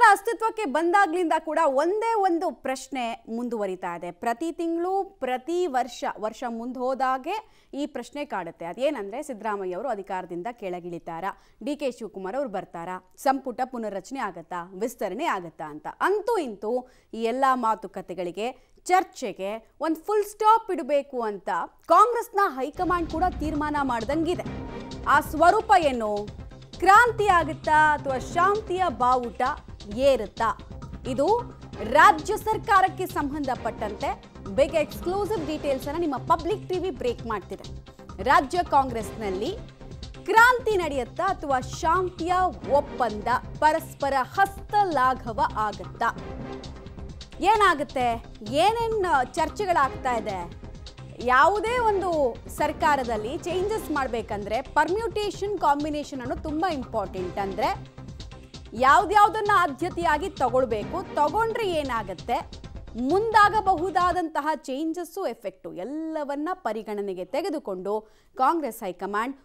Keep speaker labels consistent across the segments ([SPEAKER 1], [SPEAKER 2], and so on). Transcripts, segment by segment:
[SPEAKER 1] ಅಸ್ತಿತ್ವಕ್ಕೆ ಬಂದಾಗ್ಲಿಂದ ಕೂಡ ಒಂದೇ ಒಂದು ಪ್ರಶ್ನೆ ಮುಂದುವರಿತಾ ಇದೆ. ಪ್ರತಿ ತಿಂಗಳು ಪ್ರತಿ ವರ್ಷ ಮುಂದೆ ಹೋದಾಗೆ ಈ ಪ್ರಶ್ನೆ ಕಾಡುತ್ತೆ. ಅದೇನಂದ್ರೆ ಸಿದ್ದರಾಮಯ್ಯ ಅವರು ಅಧಿಕಾರದಿಂದ ಕೆಳಗಿಳಿತಾರಾ, ಡಿ.ಕೆ. ಶಿವಕುಮಾರ್ ಅವರು ಬರ್ತಾರಾ, ಸಂಪುಟ ಪುನರ್ರಚನೆ ಆಗತ್ತಾ, ವಿಸ್ತರಣೆ ಆಗತ್ತಾ ಅಂತ. ಅಂತೂ ಇಂತೂ ಈ ಎಲ್ಲ ಮಾತುಕತೆಗಳಿಗೆ ಚರ್ಚೆಗೆ ಒಂದು ಫುಲ್ ಸ್ಟಾಪ್ ಇಡಬೇಕು ಅಂತ ಕಾಂಗ್ರೆಸ್ನ ಹೈಕಮಾಂಡ್ ಕೂಡ ತೀರ್ಮಾನ ಮಾಡ್ದಂಗಿದೆ. ಆ ಸ್ವರೂಪ ಏನು? ಕ್ರಾಂತಿ ಆಗುತ್ತಾ ಅಥವಾ ಶಾಂತಿಯ ಬಾವುಟ ಏರುತ್ತಾ? ಇದು ರಾಜ್ಯ ಸರ್ಕಾರಕ್ಕೆ ಸಂಬಂಧಪಟ್ಟಂತೆ ಬಿಗ್ ಎಕ್ಸ್ಕ್ಲೂಸಿವ್ ಡೀಟೇಲ್ಸ್ ಅನ್ನು ನಿಮ್ಮ ಪಬ್ಲಿಕ್ ಟಿವಿ ಬ್ರೇಕ್ ಮಾಡ್ತಿದೆ. ರಾಜ್ಯ ಕಾಂಗ್ರೆಸ್ನಲ್ಲಿ ಕ್ರಾಂತಿ ನಡೆಯುತ್ತಾ ಅಥವಾ ಶಾಂತಿಯ ಒಪ್ಪಂದ ಪರಸ್ಪರ ಹಸ್ತಲಾಘವ ಆಗುತ್ತಾ? ಏನಾಗುತ್ತೆ? ಏನೇನು ಚರ್ಚೆಗಳಾಗ್ತಾ ಇದೆ? ಯಾವುದೇ ಒಂದು ಸರ್ಕಾರದಲ್ಲಿ ಚೇಂಜಸ್ ಮಾಡಬೇಕಂದ್ರೆ ಪರ್ಮ್ಯೂಟೇಷನ್ ಕಾಂಬಿನೇಷನ್ ಅನ್ನೋದು ತುಂಬ ಇಂಪಾರ್ಟೆಂಟ್. ಅಂದರೆ ಯಾವುದ್ಯಾವುದನ್ನು ಆದ್ಯತೆಯಾಗಿ ತಗೊಳ್ಬೇಕು, ತಗೊಂಡ್ರೆ ಏನಾಗುತ್ತೆ, ಮುಂದಾಗಬಹುದಾದಂತಹ ಚೇಂಜಸ್ಸು ಎಫೆಕ್ಟು ಎಲ್ಲವನ್ನ ಪರಿಗಣನೆಗೆ ತೆಗೆದುಕೊಂಡು ಕಾಂಗ್ರೆಸ್ ಹೈಕಮಾಂಡ್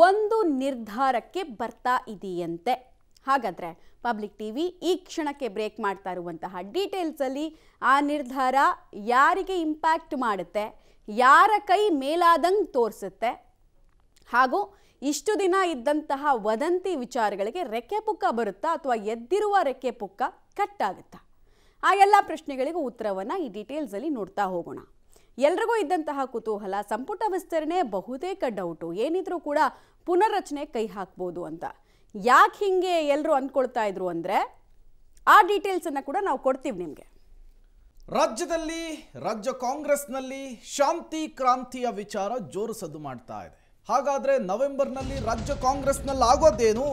[SPEAKER 1] ಒಂದು ನಿರ್ಧಾರಕ್ಕೆ ಬರ್ತಾ ಇದೆಯಂತೆ. ಹಾಗಾದರೆ ಪಬ್ಲಿಕ್ ಟಿವಿ ಈ ಕ್ಷಣಕ್ಕೆ ಬ್ರೇಕ್ ಮಾಡ್ತಾ ಇರುವಂತಹ ಡೀಟೇಲ್ಸಲ್ಲಿ ಆ ನಿರ್ಧಾರ ಯಾರಿಗೆ ಇಂಪ್ಯಾಕ್ಟ್ ಮಾಡುತ್ತೆ, ಯಾರ ಕೈ ಮೇಲಾದಂಗೆ ತೋರಿಸುತ್ತೆ, ಹಾಗೂ ಇಷ್ಟು ದಿನ ಇದ್ದಂತಹ ವದಂತಿ ವಿಚಾರಗಳಿಗೆ ರೆಕ್ಕೆ ಪುಕ್ಕ ಬರುತ್ತಾ ಅಥವಾ ಎದ್ದಿರುವ ರೆಕ್ಕೆ ಪುಕ್ಕ ಕಟ್ಟಾಗುತ್ತಾ? ಆ ಎಲ್ಲ ಪ್ರಶ್ನೆಗಳಿಗೂ ಉತ್ತರವನ್ನು ಈ ಡೀಟೇಲ್ಸಲ್ಲಿ ನೋಡ್ತಾ ಹೋಗೋಣ. ಎಲ್ರಿಗೂ ಇದ್ದಂತಹ ಕುತೂಹಲ, ಸಂಪುಟ ವಿಸ್ತರಣೆ ಬಹುತೇಕ ಡೌಟು, ಏನಿದ್ರೂ ಕೂಡ ಪುನರ್ರಚನೆ ಕೈ ಹಾಕ್ಬೋದು ಅಂತ. ಯಾಕೆ ಹಿಂಗೆ ಎಲ್ಲರೂ ಅಂದ್ಕೊಳ್ತಾ ಇದ್ರು ಅಂದರೆ ಆ ಡೀಟೇಲ್ಸನ್ನು ಕೂಡ ನಾವು ಕೊಡ್ತೀವಿ ನಿಮಗೆ.
[SPEAKER 2] ರಾಜ್ಯದಲ್ಲಿ ರಾಜ್ಯ ಕಾಂಗ್ರೆಸ್ನಲ್ಲಿ ಶಾಂತಿ ಕ್ರಾಂತಿಯ ವಿಚಾರ ಜೋರು ಸದ್ದು ಮಾಡ್ತಾ ಇದೆ. ಹಾಗಾದ್ರೆ ನವೆಂಬರ್ನಲ್ಲಿ ರಾಜ್ಯ ಕಾಂಗ್ರೆಸ್ನಲ್ಲಿ ಆಗೋದೇನು?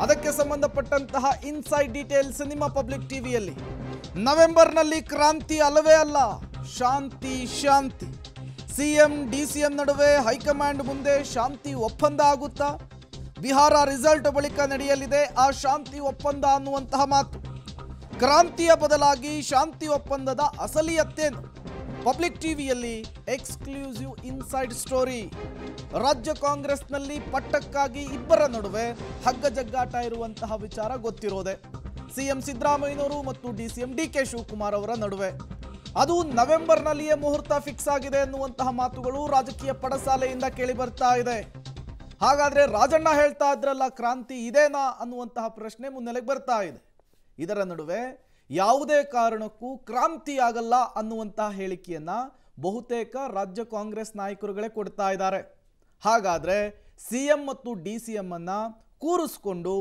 [SPEAKER 2] ಅದಕ್ಕೆ ಸಂಬಂಧಪಟ್ಟಂತಹ ಇನ್ಸೈಡ್ ಡೀಟೇಲ್ಸ್ ನಿಮ್ಮ ಪಬ್ಲಿಕ್ ಟಿವಿಯಲ್ಲಿ. ನವೆಂಬರ್ನಲ್ಲಿ ಕ್ರಾಂತಿ ಅಲ್ಲವೇ ಅಲ್ಲ, ಶಾಂತಿ. ಸಿಎಂ ಡಿಸಿಎಂ ನಡುವೆ ಹೈಕಮಾಂಡ್ ಮುಂದೆ ಶಾಂತಿ ಒಪ್ಪಂದ ಆಗುತ್ತಾ? ಬಿಹಾರ ರಿಸಲ್ಟ್ ಬಳಿಕ ನಡೆಯಲಿದೆ ಆ ಶಾಂತಿ ಒಪ್ಪಂದ ಅನ್ನುವಂತಹ ಮಾತು. ಕ್ರಾಂತಿಯ ಬದಲಾಗಿ ಶಾಂತಿ ಒಪ್ಪಂದದ ಅಸಲಿಯತ್ತೇನು? ಪಬ್ಲಿಕ್ ಟಿವಿಯಲ್ಲಿ ಎಕ್ಸ್ಕ್ಲೂಸಿವ್ ಇನ್ಸೈಡ್ ಸ್ಟೋರಿ. ರಾಜ್ಯ ಕಾಂಗ್ರೆಸ್ನಲ್ಲಿ ಪಟ್ಟಕ್ಕಾಗಿ ಇಬ್ಬರ ನಡುವೆ ಹಗ್ಗ ಜಗ್ಗಾಟ ಇರುವಂತಹ ವಿಚಾರ ಗೊತ್ತಿರೋದೆ. ಸಿಎಂ ಸಿದ್ದರಾಮಯ್ಯನವರು ಮತ್ತು ಡಿಸಿಎಂ ಡಿ.ಕೆ. ಶಿವಕುಮಾರ್ ಅವರ ನಡುವೆ ಅದು ನವೆಂಬರ್ನಲ್ಲಿಯೇ ಮುಹೂರ್ತ ಫಿಕ್ಸ್ ಆಗಿದೆ ಎನ್ನುವಂತಹ ಮಾತುಗಳು ರಾಜಕೀಯ ಪಡಸಾಲೆಯಿಂದ ಕೇಳಿ ಬರ್ತಾ ಇದೆ. ಹಾಗಾದ್ರೆ ರಾಜಣ್ಣ ಹೇಳ್ತಾ ಇದ್ರಲ್ಲ ಕ್ರಾಂತಿ ಇದೇನಾ ಅನ್ನುವಂತಹ ಪ್ರಶ್ನೆ ಮುನ್ನೆಲೆಗೆ ಬರ್ತಾ ಇದೆ. ಇದರ ನಡುವೆ ಯಾವುದೇ ಕಾರಣಕ್ಕೂ ಕ್ರಾಂತಿ ಆಗಲ್ಲ ಅನ್ನುವಂತಹ ಹೇಳಿಕೆಯನ್ನ ಬಹುತೇಕ ರಾಜ್ಯ ಕಾಂಗ್ರೆಸ್ ನಾಯಕರುಗಳೇ ಕೊಡ್ತಾ ಇದ್ದಾರೆ. ಹಾಗಾದ್ರೆ ಸಿಎಂ ಮತ್ತು ಡಿಸಿಎಂ ಅನ್ನ ಕೂರಿಸಿಕೊಂಡು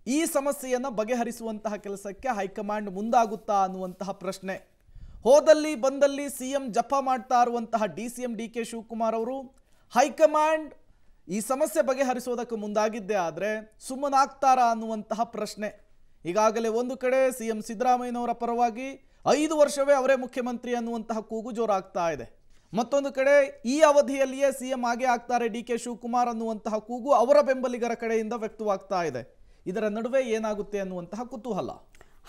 [SPEAKER 2] ಈ ಸಮಸ್ಯೆಯನ್ನು ಬಗೆಹರಿಸುವಂತಹ ಕೆಲಸಕ್ಕೆ ಹೈಕಮಾಂಡ್ ಮುಂದಾಗುತ್ತಾ ಅನ್ನುವಂತಹ ಪ್ರಶ್ನೆ. ಹೋದಲ್ಲಿ ಬಂದಲ್ಲಿ ಸಿಎಂ ಜಪ ಮಾಡ್ತಾ ಇರುವಂತಹ ಡಿಸಿಎಂ ಡಿ.ಕೆ. ಶಿವಕುಮಾರ್ ಅವರು ಹೈಕಮಾಂಡ್ ಈ ಸಮಸ್ಯೆ ಬಗೆಹರಿಸೋದಕ್ಕೆ ಮುಂದಾಗಿದ್ದೇ ಆದರೆ ಸುಮ್ಮನಾಗ್ತಾರಾ ಅನ್ನುವಂತಹ ಪ್ರಶ್ನೆ. ಈಗಾಗಲೇ ಒಂದು ಕಡೆ ಸಿಎಂ ಸಿದ್ದರಾಮಯ್ಯನವರ ಪರವಾಗಿ 5 ವರ್ಷವೇ ಅವರೇ ಮುಖ್ಯಮಂತ್ರಿ ಅನ್ನುವಂತಹ ಕೂಗು ಜೋರಾಗ್ತಾ ಇದೆ. ಮತ್ತೊಂದು ಕಡೆ ಈ ಅವಧಿಯಲ್ಲಿಯೇ ಸಿಎಂ ಆಗೇ ಆಗ್ತಾರೆ ಡಿ.ಕೆ. ಶಿವಕುಮಾರ್ ಅನ್ನುವಂತಹ ಕೂಗು ಅವರ ಬೆಂಬಲಿಗರ ಕಡೆಯಿಂದ ವ್ಯಕ್ತವಾಗ್ತಾ ಇದೆ. ಇದರ ನಡುವೆ ಏನಾಗುತ್ತೆ ಅನ್ನುವಂತಹ ಕುತೂಹಲ.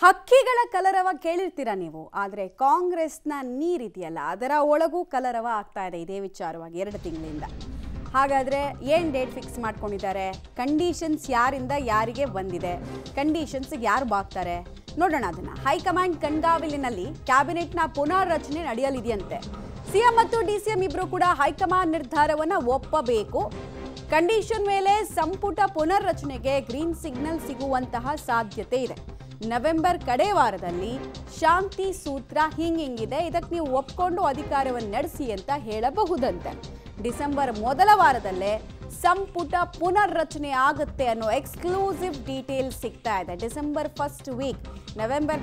[SPEAKER 1] ಹಕ್ಕಿಗಳ ಕಲರವ ಕೇಳಿರ್ತೀರಾ ನೀವು, ಆದರೆ ಕಾಂಗ್ರೆಸ್ನ ನೀರಿದೆಯಲ್ಲ ಅದರ ಒಳಗೂ ಕಲರವ ಆಗ್ತಾ ಇದೆ ಇದೇ ವಿಚಾರವಾಗಿ 2 ತಿಂಗಳಿಂದ. ಹಾಗಾದರೆ ಏನು ಡೇಟ್ ಫಿಕ್ಸ್ ಮಾಡ್ಕೊಂಡಿದ್ದಾರೆ? ಕಂಡೀಷನ್ಸ್ ಯಾರಿಂದ ಯಾರಿಗೆ ಬಂದಿದೆ? ಕಂಡೀಷನ್ಸ್ಗೆ ಯಾರು ಬಾಗ್ತಾರೆ ನೋಡೋಣ. ಅದನ್ನು ಹೈಕಮಾಂಡ್ ಕಣ್ಗಾವಲಿನಲ್ಲಿ ಕ್ಯಾಬಿನೆಟ್ನ ಪುನರ್ರಚನೆ ನಡೆಯಲಿದೆಯಂತೆ. ಸಿಎಂ ಮತ್ತು ಡಿಸಿಎಂ ಇಬ್ಬರು ಕೂಡ ಹೈಕಮಾಂಡ್ ನಿರ್ಧಾರವನ್ನು ಒಪ್ಪಬೇಕು. ಕಂಡೀಷನ್ ಮೇಲೆ ಸಂಪುಟ ಪುನರ್ರಚನೆಗೆ ಗ್ರೀನ್ ಸಿಗ್ನಲ್ ಸಿಗುವಂತಹ ಸಾಧ್ಯತೆ ಇದೆ. ನವೆಂಬರ್ ಕಡೆ ವಾರದಲ್ಲಿ ಶಾಂತಿ ಸೂತ್ರ ಹಿಂಗಿದೆ, ಇದಕ್ಕೆ ನೀವು ಒಪ್ಕೊಂಡು ಅಧಿಕಾರವನ್ನು ನಡೆಸಿ ಅಂತ ಹೇಳಬಹುದಂತೆ. ಡಿಸೆಂಬರ್ ಮೊದಲ ವಾರದಲ್ಲೇ ಸಂಪುಟ ಪುನರ್ರಚನೆ ಆಗುತ್ತೆ ಅನ್ನೋ ಎಕ್ಸ್ಕ್ಲೂಸಿವ್ ಡೀಟೇಲ್ಸ್ ಸಿಗ್ತಾ ಇದೆ. ಡಿಸೆಂಬರ್ ಫಸ್ಟ್ ವೀಕ್,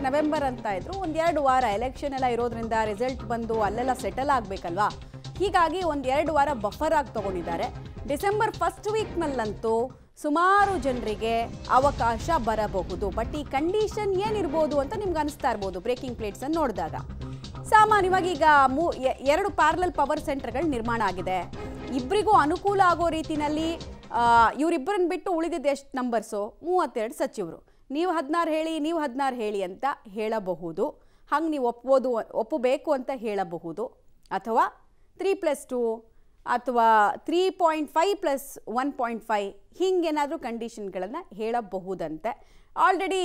[SPEAKER 1] ನವೆಂಬರ್ ಅಂತ ಇದ್ರು, 1-2 ವಾರ ಎಲೆಕ್ಷನ್ ಎಲ್ಲ ಇರೋದ್ರಿಂದ ರಿಸಲ್ಟ್ ಬಂದು ಅಲ್ಲೆಲ್ಲ ಸೆಟಲ್ ಆಗಬೇಕಲ್ವಾ, ಹೀಗಾಗಿ 1-2 ವಾರ ಬಫರ್ ಆಗಿ ತಗೊಂಡಿದ್ದಾರೆ. ಡಿಸೆಂಬರ್ ಫಸ್ಟ್ ವೀಕ್ನಲ್ಲಂತೂ ಸುಮಾರು ಜನರಿಗೆ ಅವಕಾಶ ಬರಬಹುದು. ಬಟ್ ಈ ಕಂಡೀಷನ್ ಏನಿರ್ಬೋದು ಅಂತ ನಿಮ್ಗೆ ಅನಿಸ್ತಾ ಇರ್ಬೋದು ಬ್ರೇಕಿಂಗ್ ಪ್ಲೇಟ್ಸನ್ನು ನೋಡಿದಾಗ. ಸಾಮಾನ್ಯವಾಗಿ ಈಗ 2 ಪ್ಯಾರಲಲ್ ಪವರ್ ಸೆಂಟರ್ಗಳು ನಿರ್ಮಾಣ ಆಗಿದೆ. ಇಬ್ಬರಿಗೂ ಅನುಕೂಲ ಆಗೋ ರೀತಿಯಲ್ಲಿ ಇವರಿಬ್ಬರನ್ನು ಬಿಟ್ಟು ಉಳಿದಿದ್ದು ಎಷ್ಟು ನಂಬರ್ಸು? 32 ಸಚಿವರು. ನೀವು 16 ಹೇಳಿ ಅಂತ ಹೇಳಬಹುದು. ಹಂಗೆ ನೀವು ಒಪ್ಪಬೇಕು ಅಂತ ಹೇಳಬಹುದು. ಅಥವಾ 3+2 ಅಥವಾ 3.5 + 1.5 ಹಿಂಗೇನಾದರೂ ಕಂಡೀಷನ್ಗಳನ್ನು ಹೇಳಬಹುದಂತೆ. ಆಲ್ರೆಡಿ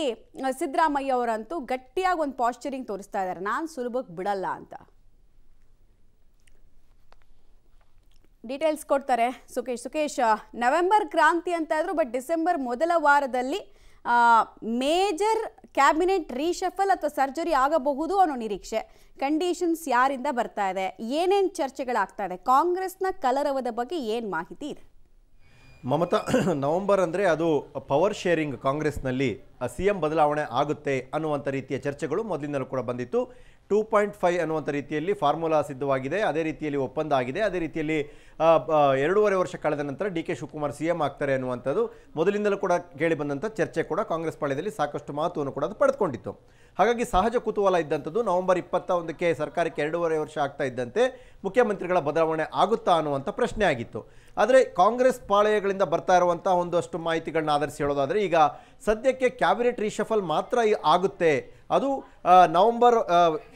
[SPEAKER 1] ಸಿದ್ದರಾಮಯ್ಯ ಅವರಂತೂ ಗಟ್ಟಿಯಾಗಿ ಒಂದು ಪಾಶ್ಚರಿಂಗ್ ತೋರಿಸ್ತಾ ಇದ್ದಾರೆ, ನಾನು ಸುಲಭಕ್ಕೆ ಬಿಡಲ್ಲ ಅಂತ. ಡೀಟೇಲ್ಸ್ ಕೊಡ್ತಾರೆ ಸುಕೇಶ್. ನವೆಂಬರ್ ಕ್ರಾಂತಿ ಅಂತ ಇದ್ರು, ಬಟ್ ಡಿಸೆಂಬರ್ ಮೊದಲ ವಾರದಲ್ಲಿ ಮೇಜರ್ ಕ್ಯಾಬಿನೆಟ್ ರೀಶಫಲ್ ಅಥವಾ ಸರ್ಜರಿ ಆಗಬಹುದು ಅನ್ನೋ ನಿರೀಕ್ಷೆ. ಕಂಡೀಷನ್ಸ್ ಯಾರಿಂದ ಬರ್ತಾ ಇದೆ, ಏನೇನು ಚರ್ಚೆಗಳಾಗ್ತಾ ಇದೆ, ಕಾಂಗ್ರೆಸ್ನ ಕಲರವದ ಬಗ್ಗೆ ಏನು ಮಾಹಿತಿ ಇದೆ?
[SPEAKER 3] ಮಮತಾ, ನವೆಂಬರ್ ಅಂದರೆ ಅದು ಪವರ್ ಶೇರಿಂಗ್ ಕಾಂಗ್ರೆಸ್ನಲ್ಲಿ CM ಬದಲಾವಣೆ ಆಗುತ್ತೆ ಅನ್ನುವಂಥ ರೀತಿಯ ಚರ್ಚೆಗಳು ಮೊದಲಿಂದಲೂ ಕೂಡ ಬಂದಿತ್ತು. 2.5 ಅನ್ನುವಂಥ ರೀತಿಯಲ್ಲಿ ಫಾರ್ಮುಲಾ ಸಿದ್ಧವಾಗಿದೆ, ಅದೇ ರೀತಿಯಲ್ಲಿ ಒಪ್ಪಂದ ಆಗಿದೆ. ಅದೇ ರೀತಿಯಲ್ಲಿ 2.5 ವರ್ಷ ಕಳೆದ ನಂತರ DK ಶಿವಕುಮಾರ್ CM ಆಗ್ತಾರೆ ಅನ್ನುವಂಥದ್ದು ಮೊದಲಿಂದಲೂ ಕೂಡ ಕೇಳಿ ಬಂದಂಥ ಚರ್ಚೆ ಕೂಡ ಕಾಂಗ್ರೆಸ್ ಪಾಳ್ಯದಲ್ಲಿ ಸಾಕಷ್ಟು ಮಹತ್ವವನ್ನು ಕೂಡ ಅದು ಪಡೆದುಕೊಂಡಿತ್ತು. ಹಾಗಾಗಿ ಸಹಜ ಕುತೂಹಲ ಇದ್ದಂಥದ್ದು ನವೆಂಬರ್ 21ಕ್ಕೆ ಸರ್ಕಾರಕ್ಕೆ 2.5 ವರ್ಷ ಆಗ್ತಾ ಇದ್ದಂತೆ ಮುಖ್ಯಮಂತ್ರಿಗಳ ಬದಲಾವಣೆ ಆಗುತ್ತಾ ಅನ್ನುವಂಥ ಪ್ರಶ್ನೆ ಆಗಿತ್ತು. ಆದರೆ ಕಾಂಗ್ರೆಸ್ ಪಾಳೆಯಗಳಿಂದ ಬರ್ತಾ ಇರುವಂಥ ಒಂದಷ್ಟು ಮಾಹಿತಿಗಳನ್ನ ಆಧರಿಸಿ ಹೇಳೋದಾದರೆ, ಈಗ ಸದ್ಯಕ್ಕೆ ಕ್ಯಾಬಿನೆಟ್ ರೀಶಫಲ್ ಮಾತ್ರ ಆಗುತ್ತೆ. ಅದು ನವೆಂಬರ್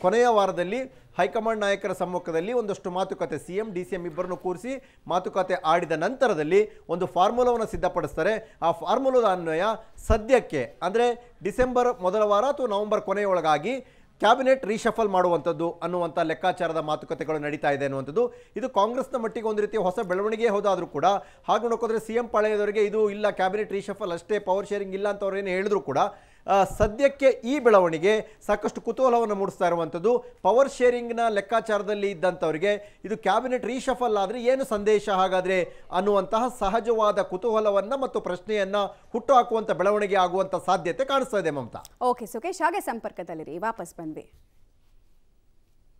[SPEAKER 3] ಕೊನೆಯ ವಾರದಲ್ಲಿ ಹೈಕಮಾಂಡ್ ನಾಯಕರ ಸಮ್ಮುಖದಲ್ಲಿ ಒಂದಷ್ಟು ಮಾತುಕತೆ, CM DCM ಇಬ್ಬರನ್ನು ಕೂರಿಸಿ ಮಾತುಕತೆ ಆಡಿದ ನಂತರದಲ್ಲಿ ಒಂದು ಫಾರ್ಮುಲಾವನ್ನು ಸಿದ್ಧಪಡಿಸ್ತಾರೆ. ಆ ಫಾರ್ಮುಲಾದ ಅನ್ವಯ ಸದ್ಯಕ್ಕೆ ಅಂದರೆ ಡಿಸೆಂಬರ್ ಮೊದಲ ವಾರ ಅಥವಾ ನವೆಂಬರ್ ಕೊನೆಯೊಳಗಾಗಿ ಕ್ಯಾಬಿನೆಟ್ ರೀಶಫಲ್ ಮಾಡುವಂಥದ್ದು ಅನ್ನುವಂಥ ಲೆಕ್ಕಾಚಾರದ ಮಾತುಕತೆಗಳು ನಡೀತಾ ಇದೆ ಅನ್ನುವಂಥದ್ದು. ಇದು ಕಾಂಗ್ರೆಸ್ನ ಮಟ್ಟಿಗೆ ಒಂದು ರೀತಿಯ ಹೊಸ ಬೆಳವಣಿಗೆ ಹೋದಾದರೂ ಕೂಡ, ಹಾಗೆ ನೋಡೋದ್ರೆ CM ಪಾಳೆಯದವರಿಗೆ ಇದು ಇಲ್ಲ, ಕ್ಯಾಬಿನೆಟ್ ರೀಶಫಲ್ ಅಷ್ಟೇ, ಪವರ್ ಶೇರಿಂಗ್ ಇಲ್ಲ ಅಂತ ಅವ್ರು ಏನು ಹೇಳಿದ್ರು ಕೂಡ ಸದ್ಯಕ್ಕೆ ಈ ಬೆಳವಣಿಗೆ ಸಾಕಷ್ಟು ಕುತೂಹಲವನ್ನು ಮೂಡಿಸ್ತಾ ಇರುವಂಥದ್ದು. ಪವರ್ ಶೇರಿಂಗ್ನ ಲೆಕ್ಕಾಚಾರದಲ್ಲಿ ಇದ್ದಂಥವರಿಗೆ ಇದು ಕ್ಯಾಬಿನೆಟ್ ರೀಶಫಲ್ ಆದರೆ ಏನು ಸಂದೇಶ ಹಾಗಾದರೆ ಅನ್ನುವಂತಹ ಸಹಜವಾದ ಕುತೂಹಲವನ್ನು ಮತ್ತು ಪ್ರಶ್ನೆಯನ್ನು ಹುಟ್ಟುಹಾಕುವಂಥ ಬೆಳವಣಿಗೆ ಆಗುವಂಥ ಸಾಧ್ಯತೆ ಕಾಣಿಸ್ತಾ ಇದೆ ಮಮತಾ.
[SPEAKER 1] ಓಕೆ ಸುಕೇಶ್, ಹಾಗೆ ಸಂಪರ್ಕದಲ್ಲಿರಿ. ವಾಪಸ್ ಬಂದ್ವಿ.